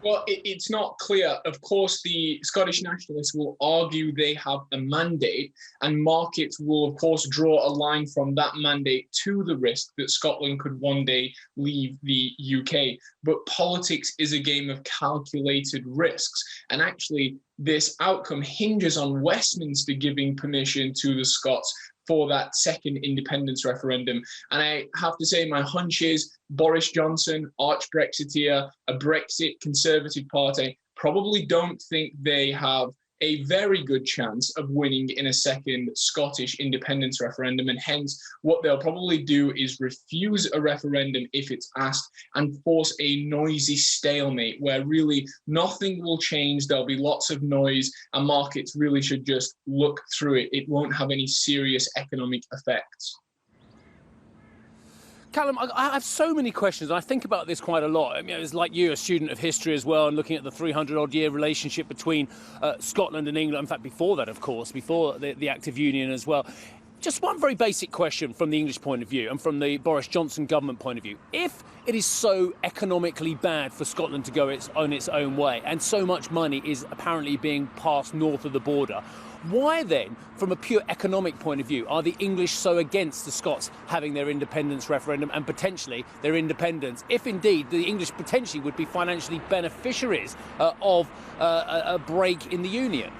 Well, it's not clear. Of course, the Scottish nationalists will argue they have a mandate, and markets will, of course, draw a line from that mandate to the risk that Scotland could one day leave the UK. But politics is a game of calculated risks. And actually, this outcome hinges on Westminster giving permission to the Scots for that second independence referendum. And I have to say, my hunch is Boris Johnson, arch Brexiteer, a Brexit Conservative Party, probably don't think they have a very good chance of winning in a second Scottish independence referendum. And hence, what they'll probably do is refuse a referendum if it's asked and force a noisy stalemate where really nothing will change. There'll be lots of noise, and markets really should just look through it. It won't have any serious economic effects. Kallum, I have so many questions. I think about this quite a lot. I mean, it's like you, a student of history as well, and looking at the 300-odd-year relationship between Scotland and England. In fact, before that, of course, before the Act of Union as well. Just one very basic question from the English point of view and from the Boris Johnson government point of view. If it is so economically bad for Scotland to go on its own way, and so much money is apparently being passed north of the border, why then, from a pure economic point of view, are the English so against the Scots having their independence referendum and potentially their independence, if indeed the English potentially would be financially beneficiaries of a break in the Union?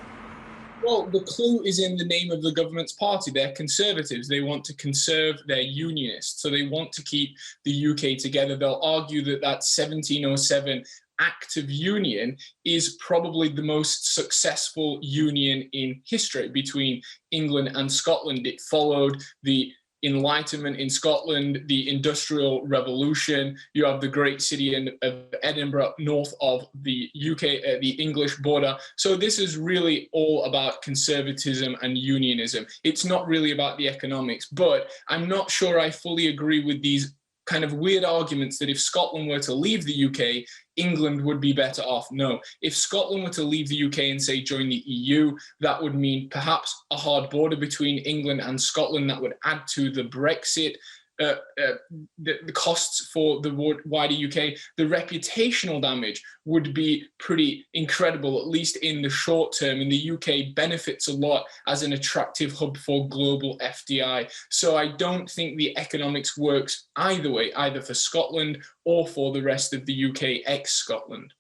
Well, the clue is in the name of the government's party. They're Conservatives. They want to conserve their Unionists. So they want to keep the UK together. They'll argue that that 1707 Act of Union is probably the most successful union in history between England and Scotland. It followed the Enlightenment in Scotland, the Industrial Revolution. You have the great city of Edinburgh north of the UK, the English border. So this is really all about conservatism and unionism. It's not really about the economics, but I'm not sure I fully agree with these kind of weird arguments that if Scotland were to leave the UK, England would be better off. No, if Scotland were to leave the UK and say join the EU, that would mean perhaps a hard border between England and Scotland that would add to the Brexit, the costs for the wider UK. The reputational damage would be pretty incredible, at least in the short term. And the UK benefits a lot as an attractive hub for global FDI. So I don't think the economics works either way, either for Scotland or for the rest of the UK ex-Scotland.